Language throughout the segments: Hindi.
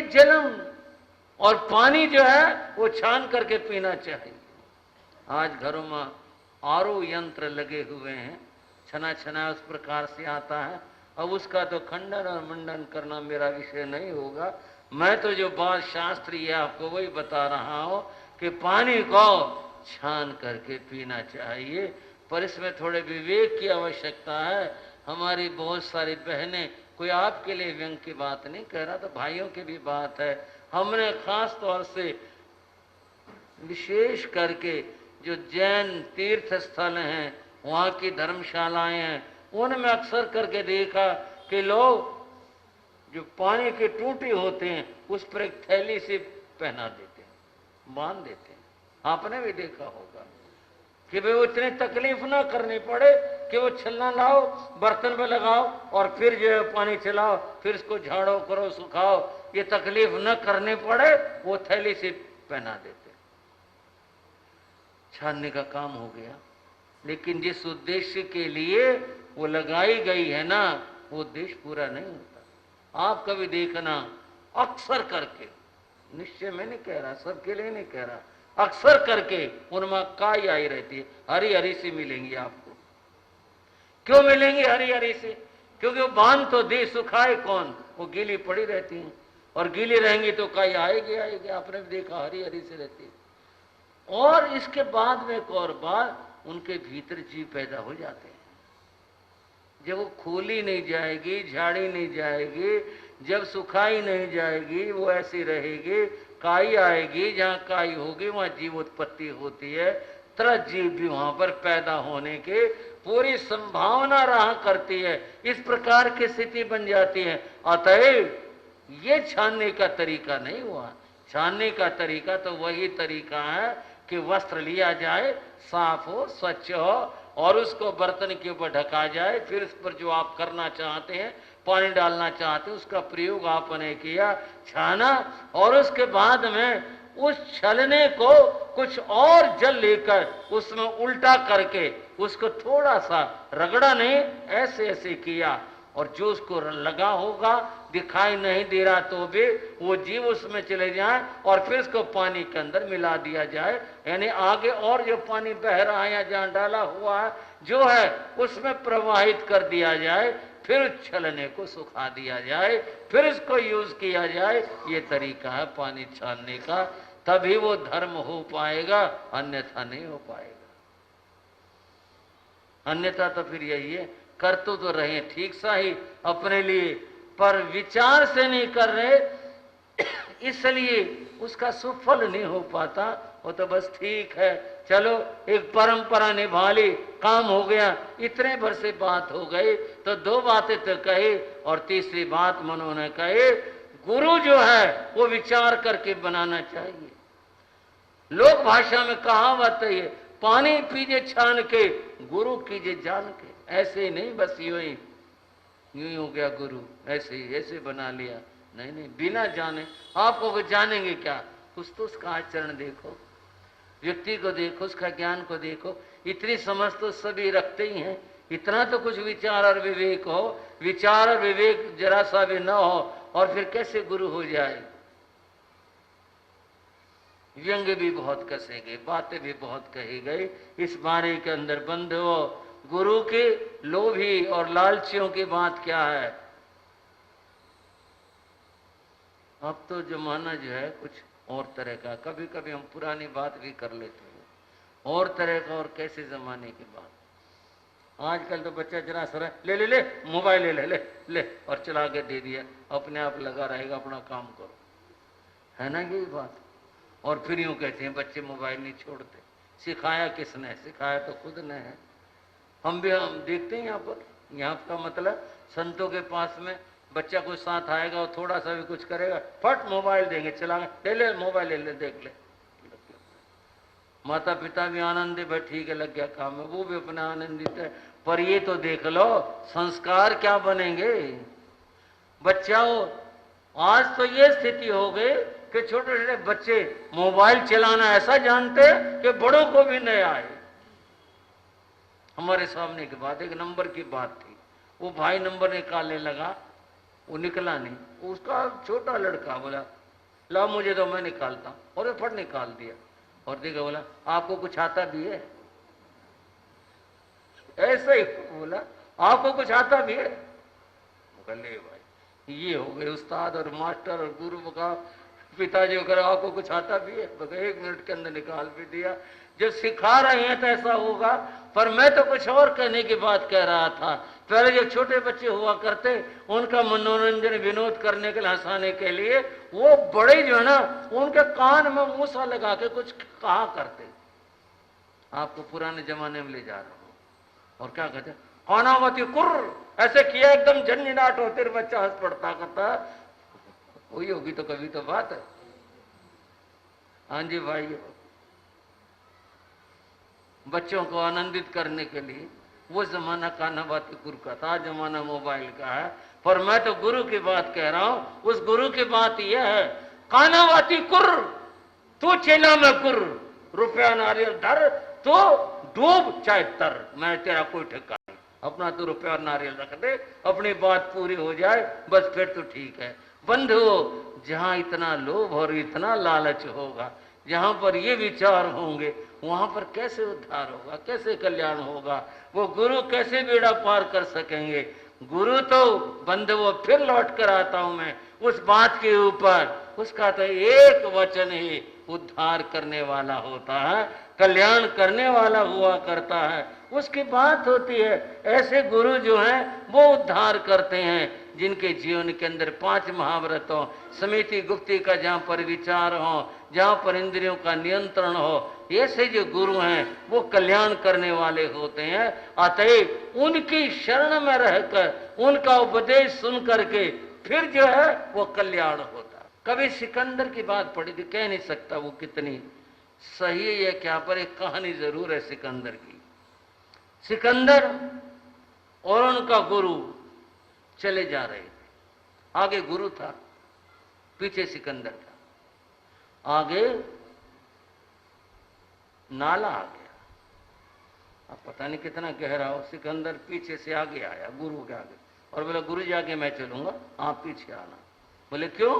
जलम, और पानी जो है वो छान करके पीना चाहिए। आज घरों में आरओ यंत्र लगे हुए हैं, छना छना उस प्रकार से आता है। अब उसका तो खंडन और मंडन करना मेरा विषय नहीं होगा। मैं तो जो बात शास्त्रीय आपको वही बता रहा हूं कि पानी को छान करके पीना चाहिए, पर इसमें थोड़े विवेक की आवश्यकता है। हमारी बहुत सारी बहनें, कोई आपके लिए व्यंग की बात नहीं कह रहा, तो भाइयों की भी बात है, हमने खास तौर से विशेष करके जो जैन तीर्थ स्थल हैं, वहाँ की धर्मशालाएं हैं, उनमें अक्सर करके देखा कि लोग जो पानी की टूटी होते हैं उस पर एक थैली से पहना देते हैं, बांध देते हैं। आपने भी देखा होगा कि भाई वो इतनी तकलीफ ना करनी पड़े कि वो छलना लाओ, बर्तन पे लगाओ और फिर जो है पानी चलाओ, फिर इसको झाड़ो करो सुखाओ, ये तकलीफ न करनी पड़े, वो थैली से पहना देते। छानने का काम हो गया, लेकिन जिस उद्देश्य के लिए वो लगाई गई है ना, वो उद्देश्य पूरा नहीं होता। आप कभी देखना, अक्सर करके, निश्चय मैं नहीं कह रहा, सबके लिए नहीं कह रहा, अक्सर करके उनमें काई आई रहती है, हरी हरी सी मिलेंगी आपको। क्यों मिलेंगी हरी हरी सी? क्योंकि वो बांध तो दी, सुखाए कौन, वो गीली पड़ी रहती हैं, और गीली रहेंगी तो काई आएगी आएगी। आपने भी देखा हरी हरी सी रहती है। और इसके बाद में एक और बात, उनके भीतर जीव पैदा हो जाते हैं। जब वो खोली नहीं जाएगी, झाड़ी नहीं जाएगी, जब सुखाई नहीं जाएगी, वो ऐसी रहेगी, काई आएगी, जहां काई होगी वहां जीव उत्पत्ति होती है, तरह जीव भी वहां पर पैदा होने के पूरी संभावना रहा करती है। इस प्रकार की स्थिति बन जाती है। अतएव ये छानने का तरीका नहीं हुआ। छानने का तरीका तो वही तरीका है कि वस्त्र लिया जाए, साफ हो, स्वच्छ हो, और उसको बर्तन के ऊपर ढका जाए, फिर उस पर जो आप करना चाहते हैं, पानी डालना चाहते हैं, उसका प्रयोग आपने किया, छाना, और उसके बाद में उस छलने को कुछ और जल लेकर उसमें उल्टा करके उसको थोड़ा सा रगड़ा नहीं, ऐसे ऐसे किया, और जो उसको लगा होगा, दिखाई नहीं दे रहा तो भी वो जीव उसमें चले जाए, और फिर उसको पानी के अंदर मिला दिया जाए। यानी आगे और जो पानी बह रहा है या जहां डाला हुआ है जो है उसमें प्रवाहित कर दिया जाए, फिर छलने को सुखा दिया जाए, फिर इसको यूज किया जाए। ये तरीका है पानी छानने का, तभी वो धर्म हो पाएगा, अन्यथा नहीं हो पाएगा। अन्यथा तो फिर यही है, कर तो रहे ठीक सा ही अपने लिए, पर विचार से नहीं कर रहे, इसलिए उसका सुफल नहीं हो पाता। वो तो बस ठीक है, चलो एक परंपरा निभा ली, काम हो गया, इतने भर से बात हो गई, तो दो बातें तो कही, और तीसरी बात मनो ने कही, गुरु जो है वो विचार करके बनाना चाहिए। लोक भाषा में कहावत है ये, पानी पीजिए छान के, गुरु कीजिए जान के। ऐसे नहीं बस यूं ही हो गया गुरु, ऐसे ही ऐसे बना लिया, नहीं नहीं, बिना जाने। आपको जानेंगे क्या? कुछ तो उसका आचरण देखो, व्यक्ति को देखो, उसका ज्ञान को देखो। इतनी समझ तो सभी रखते ही हैं, इतना तो कुछ विचार और विवेक हो। विचार और विवेक जरा सा भी न हो, और फिर कैसे गुरु हो जाए? व्यंग भी बहुत कसे गए, बातें भी बहुत कही गई। इस बारे के अंदर बंद हो, गुरु के लोभी और लालचियों की बात क्या है? अब तो जमाना जो है कुछ और तरह का, कभी कभी हम पुरानी बात भी कर लेते हैं, और तरह का, और कैसे जमाने की बात। आजकल तो बच्चा जरा सर ले ले ले मोबाइल ले ले ले ले और चला के दे दिया, अपने आप लगा रहेगा, अपना काम करो, है ना यही बात। और फिर यूं कहते हैं बच्चे मोबाइल नहीं छोड़ते। सिखाया किसने? सिखाया तो खुद ने है। हम देखते हैं यहाँ पर, यहाँ का मतलब संतों के पास में बच्चा कोई साथ आएगा और थोड़ा सा भी कुछ करेगा, फट मोबाइल देंगे, चला ले ले मोबाइल ले ले, देख ले। माता पिता भी आनंदित है, ठीक है लग गया काम में, वो भी अपना आनंदित है। पर ये तो देख लो संस्कार क्या बनेंगे बच्चाओं। आज तो ये स्थिति हो गई कि छोटे छोटे बच्चे मोबाइल चलाना ऐसा जानते हैं कि बड़ों को भी नहीं आए। हमारे सामने की बात, एक नंबर की बात थी, वो भाई नंबर निकालने लगा, वो निकला नहीं। उसका छोटा लड़का बोला ला मुझे तो मैं निकालता हूं, और फट निकाल दिया। और देखा बोला आपको कुछ आता भी है? ऐसा ही बोला आपको कुछ आता भी है? ले भाई ये हो गए उस्ताद और मास्टर और गुरु का पिताजी वगैरह, आपको कुछ आता भी है? 1 मिनट के अंदर निकाल भी दिया। जब सिखा रहे हैं तो ऐसा होगा, पर मैं तो कुछ और कहने की बात कह रहा था। पहले जो छोटे बच्चे हुआ करते उनका मनोरंजन विनोद करने के लिए, हंसाने के लिए, वो बड़े जो है ना उनके कान में मूसा लगा के कुछ कहा करते। आपको पुराने जमाने में ले जा रहा हूं, और क्या कहते कानावती कुर्र, ऐसे किया एकदम झंझनाट होते, बच्चा हंस पड़ता करता। वही होगी तो कभी तो बात है। हाँ जी भाई, बच्चों को आनंदित करने के लिए वो जमाना कानावाती कुर्र का था, जमाना मोबाइल का है। पर मैं तो गुरु की बात कह रहा हूं। उस गुरु की बात यह है, कानावाती कुर्र, तू चेला में कुर्र, रुपया नारियल धर, तो डूब चाहे तर, मैं तेरा कोई ठिकाना नहीं। अपना तू रुपया और नारियल रख दे, अपनी बात पूरी हो जाए, बस फिर तो ठीक है। बंधुओं, जहां इतना लोभ और इतना लालच होगा, जहां पर ये विचार होंगे, वहां पर कैसे उद्धार होगा, कैसे कल्याण होगा? वो गुरु कैसे बेड़ा पार कर सकेंगे? गुरु तो बंधुओं फिर लौट कर आता हूं मैं उस बात के ऊपर, उसका तो एक वचन ही उद्धार करने वाला होता है, कल्याण करने वाला हुआ करता है। उसकी बात होती है। ऐसे गुरु जो हैं वो उद्धार करते हैं, जिनके जीवन के अंदर 5 महाव्रत हो, समिति गुप्ती का जहां पर विचार हो, जहां पर इंद्रियों का नियंत्रण हो, ऐसे जो गुरु हैं वो कल्याण करने वाले होते हैं। अतएव उनकी शरण में रहकर उनका उपदेश सुन करके फिर जो है वो कल्याण होता। कभी सिकंदर की बात पड़ी थी, कह नहीं सकता वो कितनी सही है क्या, पर एक कहानी जरूर है सिकंदर की। सिकंदर और उनका गुरु चले जा रहे थे। आगे गुरु था, पीछे सिकंदर था। आगे नाला आ गया, अब पता नहीं कितना गहरा हो। सिकंदर पीछे से आगे आया गुरु के आगे, और बोला गुरु जी आगे मैं चलूंगा, आप पीछे आना। बोले क्यों?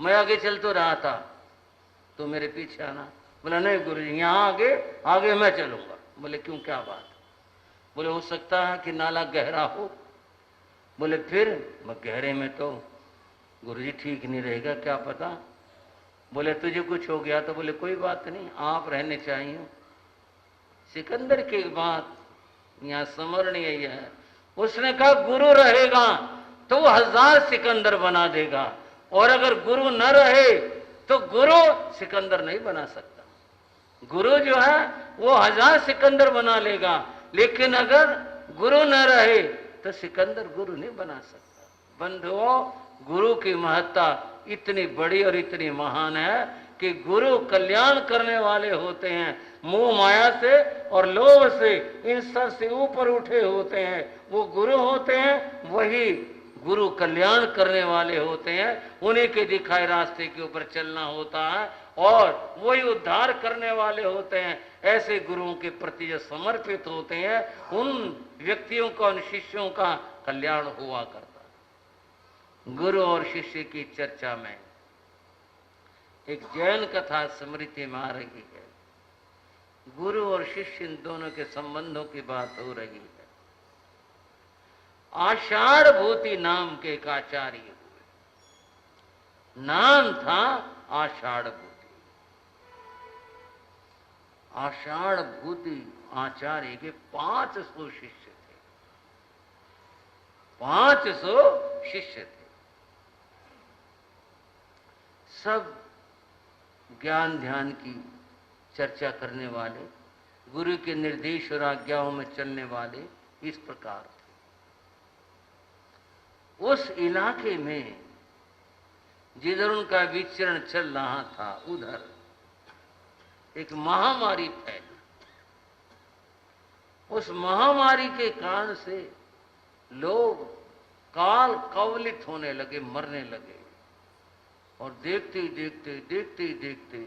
मैं आगे चल तो रहा था, तो मेरे पीछे आना। बोला नहीं गुरु जी, यहां आगे आगे मैं चलूंगा। बोले क्यों, क्या बात? बोले हो सकता है कि नाला गहरा हो। बोले फिर? गहरे में तो गुरु जी ठीक नहीं रहेगा, क्या पता। बोले तुझे कुछ हो गया तो? बोले कोई बात नहीं, आप रहने चाहिए। सिकंदर की बात यहां स्मरणीय है। उसने कहा गुरु रहेगा तो 1000 सिकंदर बना देगा, और अगर गुरु न रहे तो गुरु सिकंदर नहीं बना सकता। गुरु जो है वो 1000 सिकंदर बना लेगा, लेकिन अगर गुरु न रहे तो सिकंदर गुरु नहीं बना सकता। बंधुओं, गुरु की महत्ता इतनी बड़ी और इतनी महान है कि गुरु कल्याण करने वाले होते हैं। मोह माया से और लोभ से, इन सब से ऊपर उठे होते हैं वो गुरु होते हैं। वही गुरु कल्याण करने वाले होते हैं, उन्हीं के दिखाए रास्ते के ऊपर चलना होता है, और वही उद्धार करने वाले होते हैं। ऐसे गुरुओं के प्रति जो समर्पित होते हैं, उन व्यक्तियों का, उन शिष्यों का कल्याण हुआ करता है। गुरु और शिष्य की चर्चा में एक जैन कथा स्मृति में आ रही है। गुरु और शिष्य इन दोनों के संबंधों की बात हो रही है। आषाढ़ भूति नाम के एक आचार्य हुए, नाम था आषाढ़ भूति। आषाढ़ भूति आचार्य के 500 शिष्य थे। 500 शिष्य थे, सब ज्ञान ध्यान की चर्चा करने वाले, गुरु के निर्देश और आज्ञाओं में चलने वाले इस प्रकार थे। उस इलाके में जिधर उनका विचरण चल रहा था, उधर एक महामारी फैली। उस महामारी के कारण से लोग काल कवलित होने लगे, मरने लगे, और देखते ही देखते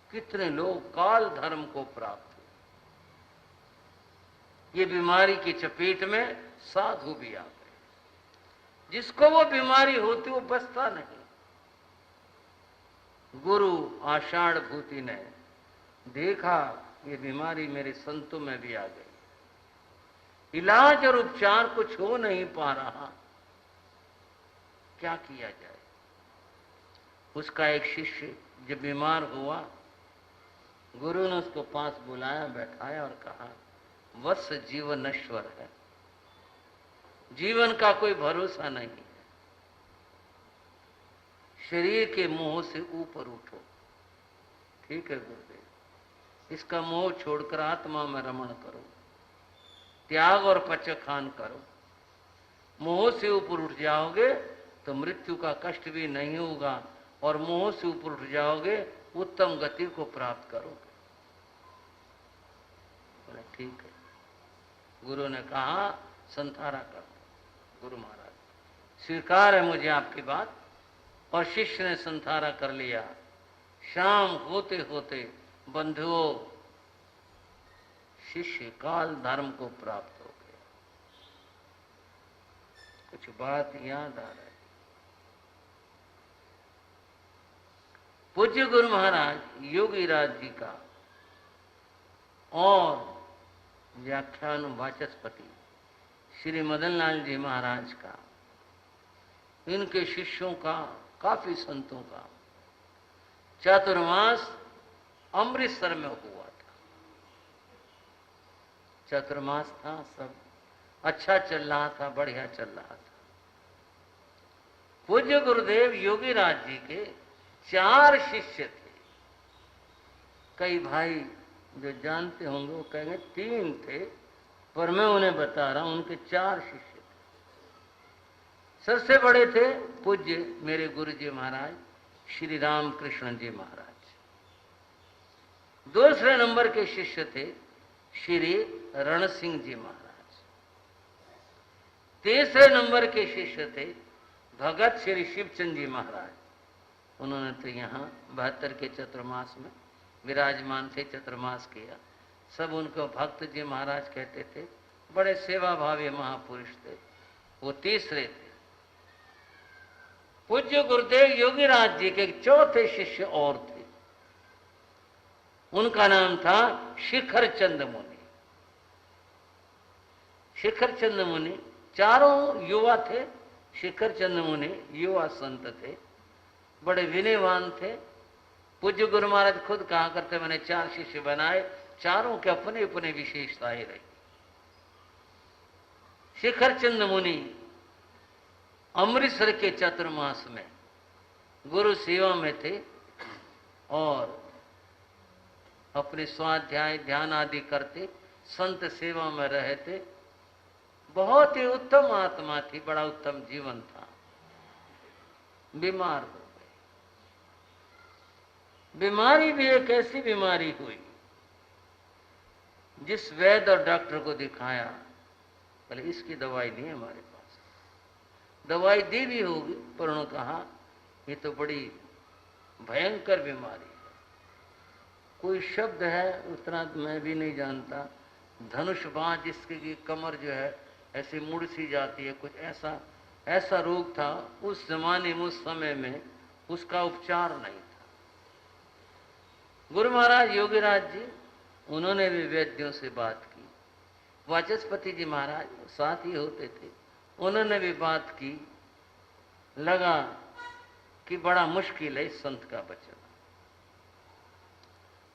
कितने लोग काल धर्म को प्राप्त हुए। ये बीमारी की चपेट में साधु भी आ गए। जिसको वो बीमारी होती वो बचता नहीं। गुरु आषाढ़ भूति ने देखा ये बीमारी मेरे संतों में भी आ गई, इलाज और उपचार कुछ हो नहीं पा रहा, क्या किया जाए। उसका एक शिष्य जब बीमार हुआ, गुरु ने उसको पास बुलाया, बैठाया और कहा, वत्स जीवन नश्वर है, जीवन का कोई भरोसा नहीं है, शरीर के मोह से ऊपर उठो। ठीक है गुरुदेव, इसका मोह छोड़कर आत्मा में रमण करो, त्याग और पचखान करो। मोह से ऊपर उठ जाओगे तो मृत्यु का कष्ट भी नहीं होगा, और मोह से ऊपर उठ जाओगे उत्तम गति को प्राप्त करोगे। बोले ठीक है। गुरु ने कहा संथारा कर दो। गुरु महाराज स्वीकार है मुझे आपकी बात, और शिष्य ने संथारा कर लिया। शाम होते होते बंधुओं, शिष्य काल धर्म को प्राप्त हो गया। कुछ बात याद आ रही। पूज्य गुरु महाराज योगीराज जी का और व्याख्यान वाचस्पति श्री मदन लाल जी महाराज का, इनके शिष्यों का, काफी संतों का चातुर्मास अमृतसर में हुआ था। चातुर्मास था, सब अच्छा चल रहा था, बढ़िया चल रहा था। पूज्य गुरुदेव योगीराज जी के 4 शिष्य थे। कई भाई जो जानते होंगे वो कहेंगे 3 थे, पर मैं उन्हें बता रहा हूं उनके 4 शिष्य थे। सबसे बड़े थे पूज्य मेरे गुरु जी महाराज श्री रामकृष्ण जी महाराज। दूसरे नंबर के शिष्य थे श्री रण सिंह जी महाराज। तीसरे नंबर के शिष्य थे भगत श्री शिवचंद जी महाराज। उन्होंने तो यहाँ 72 के चतुर्मास में विराजमान थे, चतुर्मास किया। सब उनको भक्त जी महाराज कहते थे, बड़े सेवा भावी महापुरुष थे। वो तीसरे थे। पूज्य गुरुदेव योगीराज जी के 4थे शिष्य और थे, उनका नाम था शिखर चंद मुनि। शिखर चंद मुनि 4 युवा थे। शिखर चंद मुनि युवा संत थे, बड़े विनयवान थे। पूज्य गुरु महाराज खुद कहा करते, मैंने 4 शिष्य बनाए, 4 के अपने अपने विशेषताएं रही। शिखर चंद मुनि अमृतसर के चातुर्मास में गुरु सेवा में थे और अपने स्वाध्याय ध्यान आदि करते, संत सेवा में रहे थे। बहुत ही उत्तम आत्मा थी, बड़ा उत्तम जीवन था। बीमार हो गए। बीमारी भी एक ऐसी बीमारी हुई, जिस वैद्य और डॉक्टर को दिखाया, बोले इसकी दवाई नहीं है हमारे पास। दवाई दी भी होगी, पर उन्होंने कहा ये तो बड़ी भयंकर बीमारी है। कोई शब्द है उतना मैं भी नहीं जानता, धनुष बाण जिसकी कमर जो है ऐसे मुड़ सी जाती है, कुछ ऐसा ऐसा रोग था उस जमाने में, उस समय में उसका उपचार नहीं था। गुरु महाराज योगीराज जी, उन्होंने भी वैद्यों से बात की। वाचस्पति जी महाराज साथ ही होते थे, उन्होंने भी बात की। लगा कि बड़ा मुश्किल है इस संत का बचना।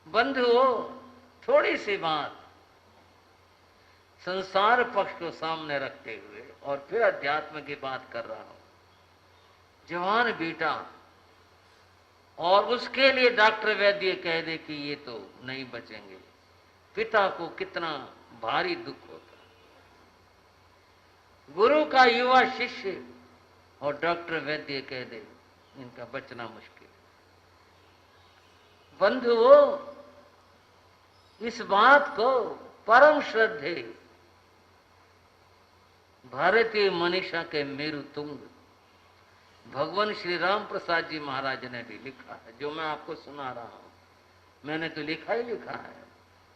बंधुओं, थोड़ी सी बात संसार पक्ष को सामने रखते हुए और फिर अध्यात्म की बात कर रहा हूं। जवान बेटा और उसके लिए डॉक्टर वैद्य कह दे कि ये तो नहीं बचेंगे, पिता को कितना भारी दुख होता। गुरु का युवा शिष्य और डॉक्टर वैद्य कह दे इनका बचना मुश्किल। बंधुओं, इस बात को परम श्रद्धे भारतीय मनीषा के मेरु तुंग भगवान श्री राम प्रसाद जी महाराज ने भी लिखा है, जो मैं आपको सुना रहा हूं। मैंने तो लिखा ही लिखा है,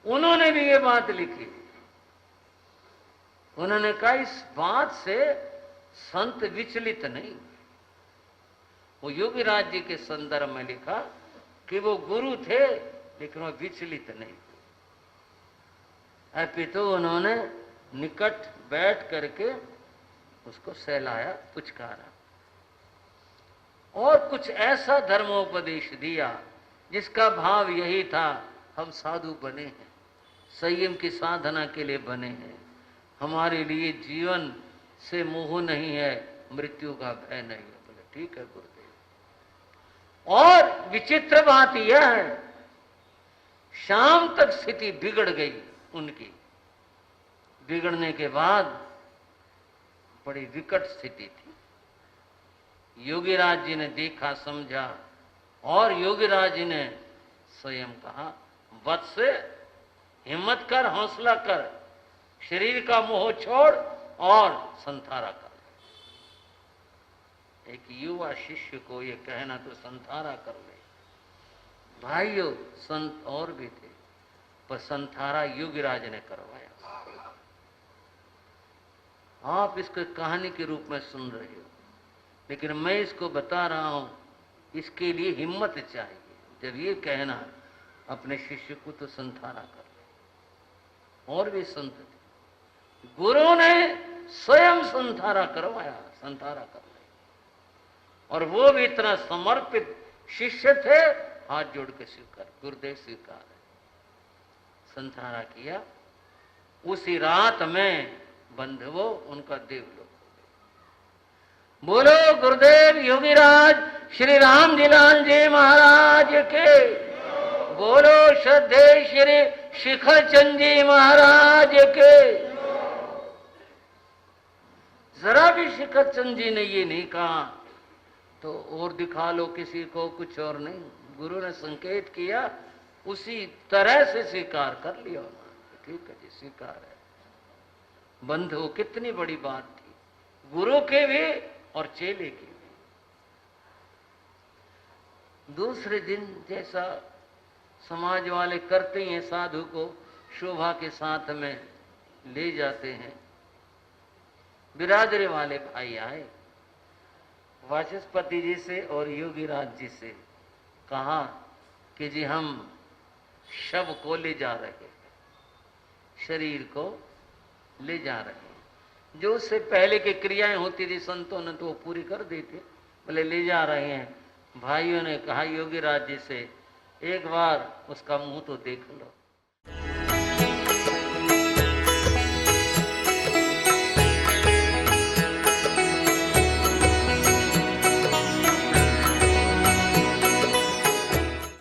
उन्होंने भी ये बात लिखी। उन्होंने कहा इस बात से संत विचलित नहीं। वो योगीराज जी के संदर्भ में लिखा कि वो गुरु थे लेकिन वो विचलित नहीं थे। अपितु उन्होंने निकट बैठ करके उसको सहलाया, पुचकारा और कुछ ऐसा धर्मोपदेश दिया जिसका भाव यही था, हम साधु बने हैं, संयम की साधना के लिए बने हैं, हमारे लिए जीवन से मोह नहीं है, मृत्यु का भय नहीं है। बोले ठीक है गुरुदेव। और विचित्र बात यह है, शाम तक स्थिति बिगड़ गई उनकी। बिगड़ने के बाद बड़ी विकट स्थिति थी। योगीराज जी ने देखा, समझा और योगीराज जी ने स्वयं कहा, वत्स हिम्मत कर, हौसला कर, शरीर का मोह छोड़ और संथारा कर। एक युवा शिष्य को ये कहना तो संथारा कर ले। भाइयों संत और भी थे पर संथारा योगीराज ने करवाया। आप इसको कहानी के रूप में सुन रहे हो लेकिन मैं इसको बता रहा हूं, इसके लिए हिम्मत चाहिए। जब ये कहना अपने शिष्य को तो संथारा कर ले। और भी संत थे, गुरु ने स्वयं संथारा करवाया, संथारा कर ले। और वो भी इतना समर्पित शिष्य थे, हाथ जोड़ के स्वीकार, गुरुदेव स्वीकार है। संथारा किया। उसी रात में बंधुओ उनका देवलोक हो गया। बोलो गुरुदेव योगीराज श्री राम जी लाल जी महाराज के। बोलो श्रद्धेय श्री शिखर चंद जी महाराज के। जरा भी शिखर चंद जी ने ये नहीं कहा तो और दिखा लो किसी को, कुछ और नहीं। गुरु ने संकेत किया, उसी तरह से स्वीकार कर लिया उन्होंने। ठीक है जी, स्वीकार है। बंधु कितनी बड़ी बात थी, गुरु के भी और चेले की भी। दूसरे दिन जैसा समाज वाले करते हैं, साधु को शोभा के साथ में ले जाते हैं। बिरादरी वाले भाई आए, वाचस्पति जी से और योगीराज जी से कहा कि जी हम शव को ले जा रहे हैं, शरीर को ले जा रहे हैं। जो उससे पहले की क्रियाएं होती थी संतों ने तो वो पूरी कर दी थी। बोले ले जा रहे हैं। भाइयों ने कहा योगीराज जी से, एक बार उसका मुंह तो देख लो।